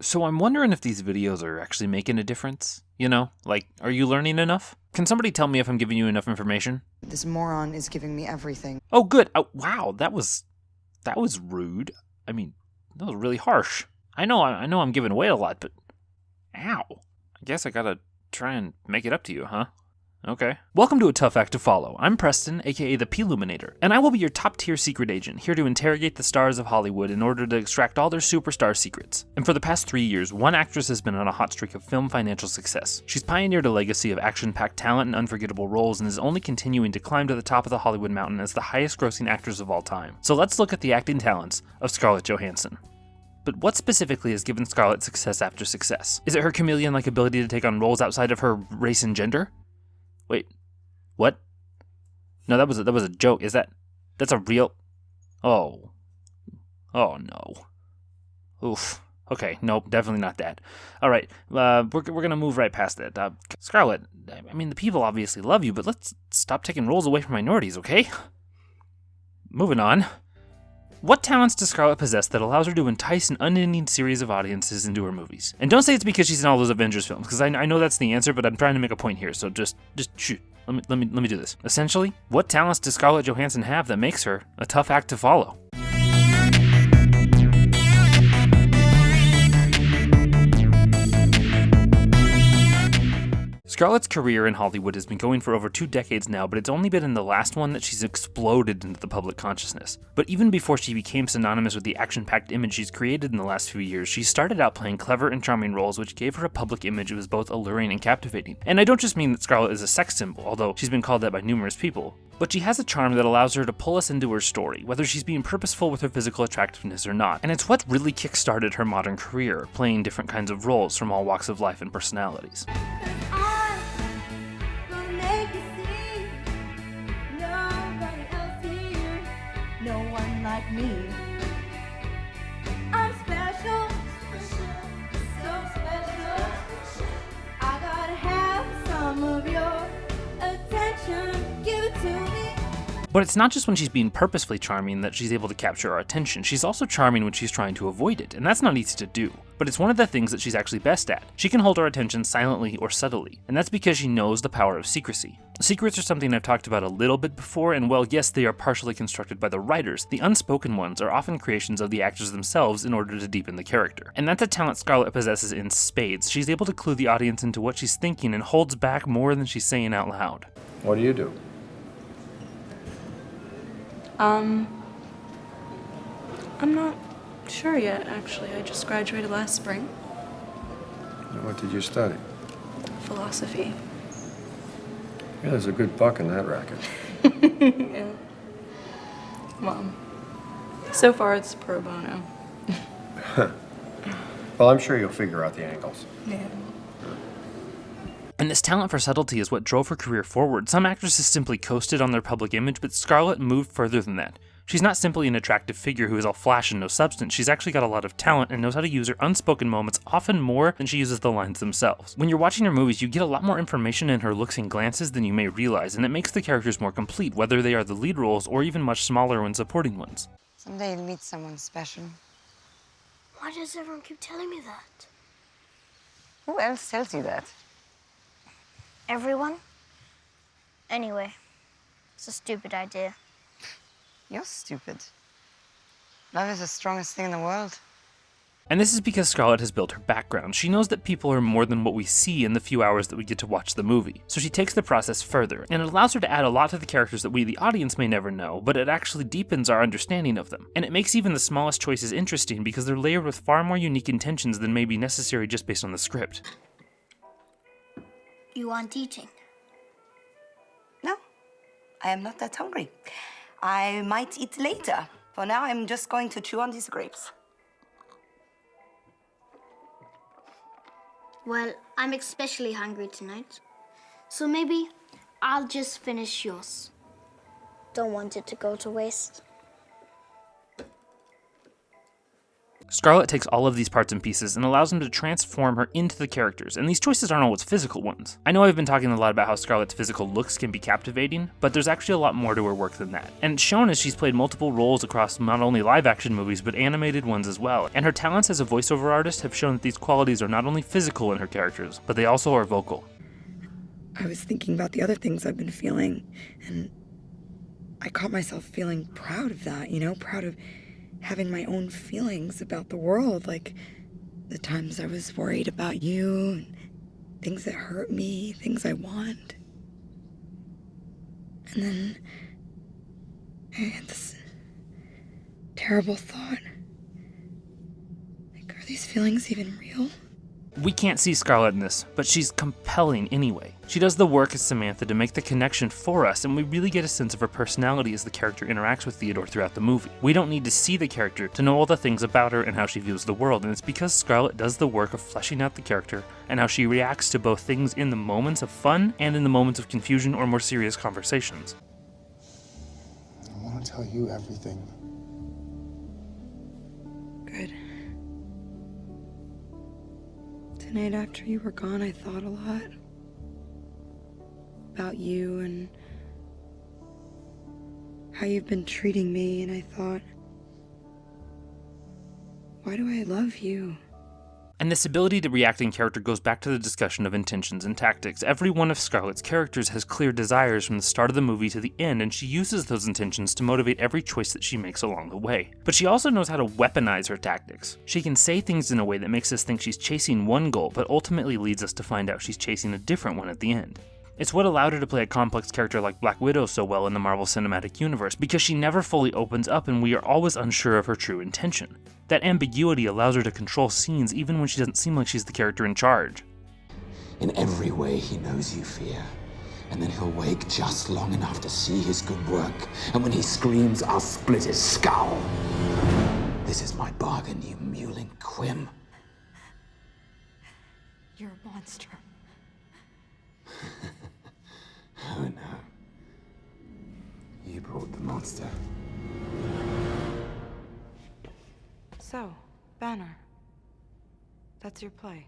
So I'm wondering if these videos are actually making a difference. You know, like, are you learning enough? Can somebody tell me if I'm giving you enough information? This moron is giving me everything. Oh, good. Oh, wow, that was rude. I mean, that was really harsh. I know I'm giving away a lot, but ow. I guess I gotta try and make it up to you, huh? Okay. Welcome to A Tough Act to Follow. I'm Preston, aka the Ploominator, and I will be your top-tier secret agent, here to interrogate the stars of Hollywood in order to extract all their superstar secrets. And for the past 3 years, one actress has been on a hot streak of film financial success. She's pioneered a legacy of action-packed talent and unforgettable roles, and is only continuing to climb to the top of the Hollywood mountain as the highest-grossing actress of all time. So let's look at the acting talents of Scarlett Johansson. But what specifically has given Scarlett success after success? Is it her chameleon-like ability to take on roles outside of her race and gender? Wait, what? No, that was a joke. That's a real? Oh no. Oof. Okay, nope, definitely not that. All right, we're gonna move right past that. Scarlett, I mean, the people obviously love you, but let's stop taking roles away from minorities, okay? Moving on. What talents does Scarlett possess that allows her to entice an unending series of audiences into her movies? And don't say it's because she's in all those Avengers films, because I know that's the answer, but I'm trying to make a point here, so just shoot. Let me do this. Essentially, what talents does Scarlett Johansson have that makes her a tough act to follow? Scarlett's career in Hollywood has been going for over 2 decades now, but it's only been in the last one that she's exploded into the public consciousness. But even before she became synonymous with the action-packed image she's created in the last few years, she started out playing clever and charming roles which gave her a public image that was both alluring and captivating. And I don't just mean that Scarlett is a sex symbol, although she's been called that by numerous people. But she has a charm that allows her to pull us into her story, whether she's being purposeful with her physical attractiveness or not. And it's what really kick-started her modern career, playing different kinds of roles from all walks of life and personalities. No one like me. I'm special, so special. I gotta have some of your attention. Give it to me. But it's not just when she's being purposefully charming that she's able to capture our attention. She's also charming when she's trying to avoid it, and that's not easy to do. But it's one of the things that she's actually best at. She can hold our attention silently or subtly, and that's because she knows the power of secrecy. Secrets are something I've talked about a little bit before, and while yes, they are partially constructed by the writers, the unspoken ones are often creations of the actors themselves in order to deepen the character. And that's a talent Scarlett possesses in spades. She's able to clue the audience into what she's thinking and holds back more than she's saying out loud. What do you do? I'm not sure yet, actually. I just graduated last spring. What did you study? Philosophy. Yeah, there's a good buck in that racket. Yeah. Well, so far it's pro bono. Well, I'm sure you'll figure out the angles. Yeah. And this talent for subtlety is what drove her career forward. Some actresses simply coasted on their public image, but Scarlett moved further than that. She's not simply an attractive figure who is all flash and no substance. She's actually got a lot of talent and knows how to use her unspoken moments often more than she uses the lines themselves. When you're watching her movies, you get a lot more information in her looks and glances than you may realize, and it makes the characters more complete, whether they are the lead roles or even much smaller when supporting ones. Someday you'll meet someone special. Why does everyone keep telling me that? Who else tells you that? Everyone? Anyway, it's a stupid idea. You're stupid. Love is the strongest thing in the world. And this is because Scarlett has built her background. She knows that people are more than what we see in the few hours that we get to watch the movie. So she takes the process further, and it allows her to add a lot to the characters that we, the audience, may never know, but it actually deepens our understanding of them. And it makes even the smallest choices interesting because they're layered with far more unique intentions than may be necessary just based on the script. You aren't eating. No, I am not that hungry. I might eat later. For now, I'm just going to chew on these grapes. Well, I'm especially hungry tonight. So maybe I'll just finish yours. Don't want it to go to waste. Scarlett takes all of these parts and pieces and allows them to transform her into the characters, and these choices aren't always physical ones. I know I've been talking a lot about how Scarlett's physical looks can be captivating, but there's actually a lot more to her work than that. And it's shown as she's played multiple roles across not only live action movies, but animated ones as well. And her talents as a voiceover artist have shown that these qualities are not only physical in her characters, but they also are vocal. I was thinking about the other things I've been feeling, and I caught myself feeling proud of that, proud of having my own feelings about the world, like the times I was worried about you, and things that hurt me, things I want. And then I had this terrible thought. Like, are these feelings even real? We can't see Scarlett in this, but she's compelling anyway. She does the work as Samantha to make the connection for us, and we really get a sense of her personality as the character interacts with Theodore throughout the movie. We don't need to see the character to know all the things about her and how she views the world, and it's because Scarlett does the work of fleshing out the character and how she reacts to both things in the moments of fun and in the moments of confusion or more serious conversations. I want to tell you everything. Good. Tonight after you were gone, I thought a lot about you and how you've been treating me, and I thought, why do I love you? And this ability to react in character goes back to the discussion of intentions and tactics. Every one of Scarlett's characters has clear desires from the start of the movie to the end, and she uses those intentions to motivate every choice that she makes along the way. But she also knows how to weaponize her tactics. She can say things in a way that makes us think she's chasing one goal, but ultimately leads us to find out she's chasing a different one at the end. It's what allowed her to play a complex character like Black Widow so well in the Marvel Cinematic Universe, because she never fully opens up and we are always unsure of her true intention. That ambiguity allows her to control scenes even when she doesn't seem like she's the character in charge. In every way he knows you fear, and then he'll wake just long enough to see his good work, and when he screams, I'll split his skull. This is my bargain, you mewling quim. You're a monster. Oh no. You brought the monster. So, Banner, that's your play.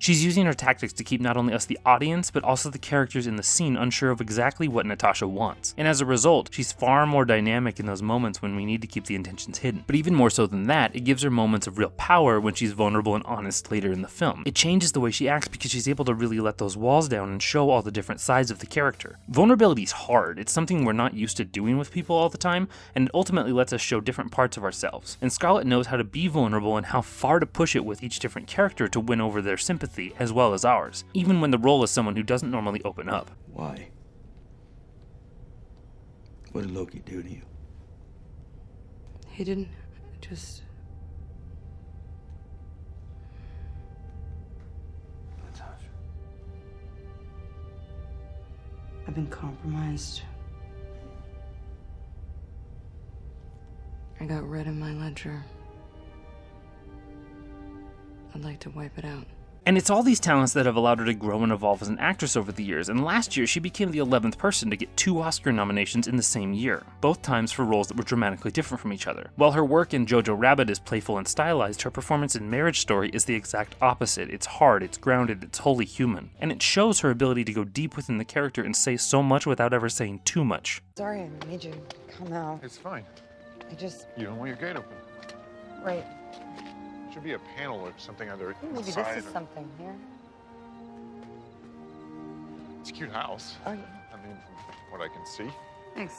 She's using her tactics to keep not only us the audience, but also the characters in the scene unsure of exactly what Natasha wants. And as a result, she's far more dynamic in those moments when we need to keep the intentions hidden. But even more so than that, it gives her moments of real power when she's vulnerable and honest later in the film. It changes the way she acts because she's able to really let those walls down and show all the different sides of the character. Vulnerability's hard. It's something we're not used to doing with people all the time, and it ultimately lets us show different parts of ourselves. And Scarlett knows how to be vulnerable and how far to push it with each different character to win over their sympathy as well as ours, even when the role is someone who doesn't normally open up. Why? What did Loki do to you? He didn't just... Natasha. I've been compromised. I got red in my ledger. I'd like to wipe it out. And it's all these talents that have allowed her to grow and evolve as an actress over the years, and last year she became the 11th person to get 2 Oscar nominations in the same year, both times for roles that were dramatically different from each other. While her work in Jojo Rabbit is playful and stylized, her performance in Marriage Story is the exact opposite. It's hard, it's grounded, it's wholly human. And it shows her ability to go deep within the character and say so much without ever saying too much. Sorry, I made you come out. It's fine. I just... You don't want your gate open. Right. Should be a panel or something either Maybe this inside is or- something here. It's a cute house. Oh, yeah. I mean, from what I can see. Thanks.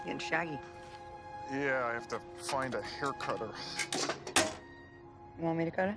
Getting shaggy. Yeah, I have to find a hair cutter. You want me to cut it?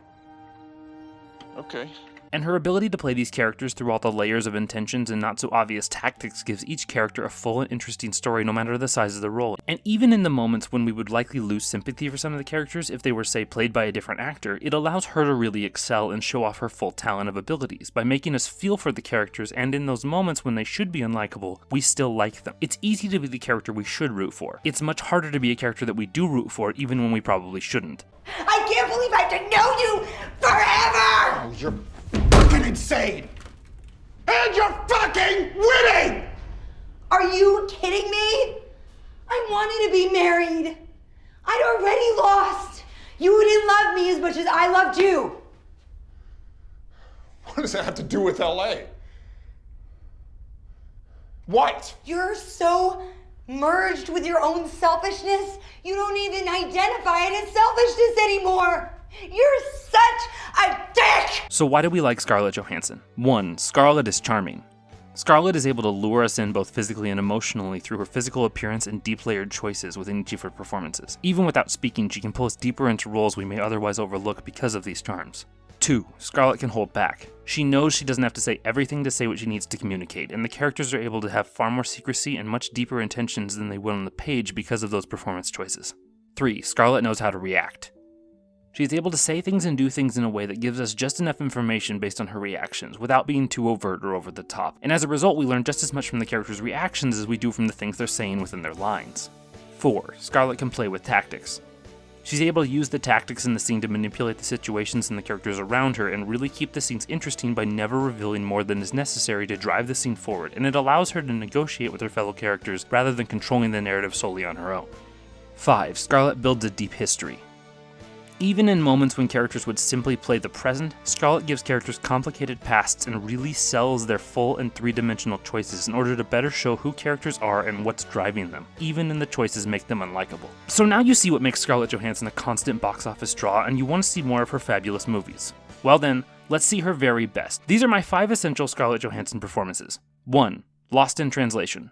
Okay. And her ability to play these characters through all the layers of intentions and not so obvious tactics gives each character a full and interesting story no matter the size of the role. And even in the moments when we would likely lose sympathy for some of the characters if they were, say, played by a different actor, it allows her to really excel and show off her full talent of abilities by making us feel for the characters, and in those moments when they should be unlikable, we still like them. It's easy to be the character we should root for. It's much harder to be a character that we do root for even when we probably shouldn't. I can't believe I have to know you forever! Oh, you're fucking insane! And you're fucking winning! Are you kidding me? I wanted to be married. I'd already lost. You didn't love me as much as I loved you. What does that have to do with LA? What? You're so merged with your own selfishness, you don't even identify it as selfishness anymore. You're such a dick! So why do we like Scarlett Johansson? 1. Scarlett is charming. Scarlett is able to lure us in both physically and emotionally through her physical appearance and deep layered choices within each of her performances. Even without speaking, she can pull us deeper into roles we may otherwise overlook because of these charms. 2. Scarlett can hold back. She knows she doesn't have to say everything to say what she needs to communicate, and the characters are able to have far more secrecy and much deeper intentions than they would on the page because of those performance choices. 3. Scarlett knows how to react. She's able to say things and do things in a way that gives us just enough information based on her reactions, without being too overt or over the top, and as a result we learn just as much from the characters' reactions as we do from the things they're saying within their lines. 4. Scarlett can play with tactics. She's able to use the tactics in the scene to manipulate the situations and the characters around her and really keep the scenes interesting by never revealing more than is necessary to drive the scene forward, and it allows her to negotiate with her fellow characters rather than controlling the narrative solely on her own. 5. Scarlett builds a deep history. Even in moments when characters would simply play the present, Scarlett gives characters complicated pasts and really sells their full and three-dimensional choices in order to better show who characters are and what's driving them, even when the choices make them unlikable. So now you see what makes Scarlett Johansson a constant box office draw, and you want to see more of her fabulous movies. Well then, let's see her very best. These are my 5 essential Scarlett Johansson performances. 1. Lost in Translation.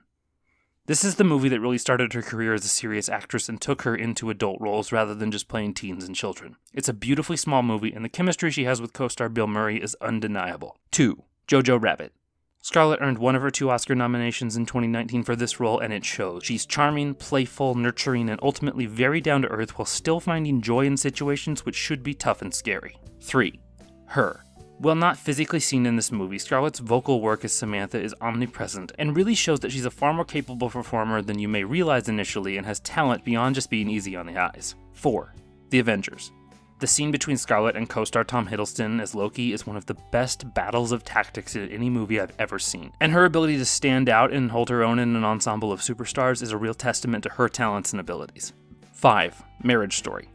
This is the movie that really started her career as a serious actress and took her into adult roles rather than just playing teens and children. It's a beautifully small movie, and the chemistry she has with co-star Bill Murray is undeniable. 2. Jojo Rabbit. Scarlett earned one of her 2 Oscar nominations in 2019 for this role, and it shows. She's charming, playful, nurturing, and ultimately very down-to-earth while still finding joy in situations which should be tough and scary. 3. Her. While not physically seen in this movie, Scarlett's vocal work as Samantha is omnipresent and really shows that she's a far more capable performer than you may realize initially and has talent beyond just being easy on the eyes. 4. The Avengers. The scene between Scarlett and co-star Tom Hiddleston as Loki is one of the best battles of tactics in any movie I've ever seen, and her ability to stand out and hold her own in an ensemble of superstars is a real testament to her talents and abilities. 5. Marriage Story.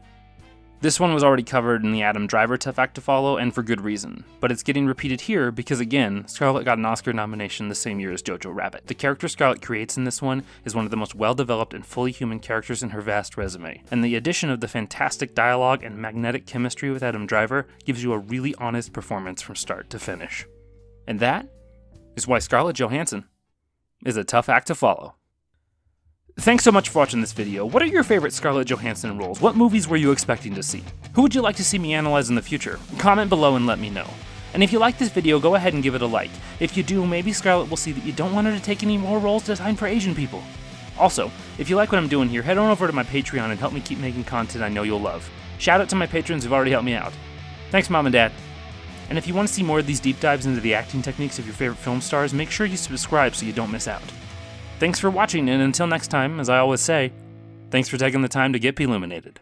This one was already covered in the Adam Driver Tough Act to Follow, and for good reason, but it's getting repeated here because, again, Scarlett got an Oscar nomination the same year as Jojo Rabbit. The character Scarlett creates in this one is one of the most well-developed and fully human characters in her vast resume, and the addition of the fantastic dialogue and magnetic chemistry with Adam Driver gives you a really honest performance from start to finish. And that is why Scarlett Johansson is a tough act to follow. Thanks so much for watching this video. What are your favorite Scarlett Johansson roles? What movies were you expecting to see? Who would you like to see me analyze in the future? Comment below and let me know. And if you like this video, go ahead and give it a like. If you do, maybe Scarlett will see that you don't want her to take any more roles designed for Asian people. Also, if you like what I'm doing here, head on over to my Patreon and help me keep making content I know you'll love. Shout out to my patrons who've already helped me out. Thanks, Mom and Dad. And if you want to see more of these deep dives into the acting techniques of your favorite film stars, make sure you subscribe so you don't miss out. Thanks for watching, and until next time, as I always say, thanks for taking the time to get Ploominated.